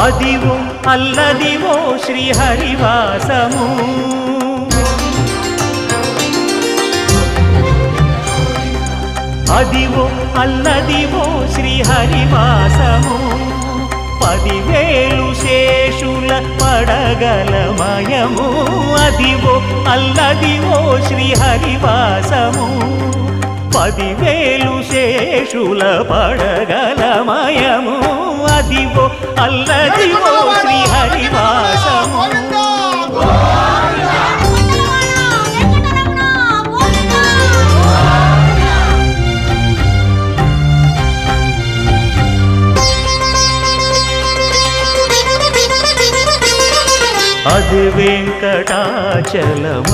అదివో అల్లదివో శ్రీహరివాసము అదివో అల్లదివో శ్రీహరివాసము 10,000 శేషుల పడగలమయము అదివో అల్లదివో శ్రీహరివాసము 10,000 శేషుల పడగలమయము అదివో అల్లదివో శ్రీహరివాసము అది వెంకటాచలమ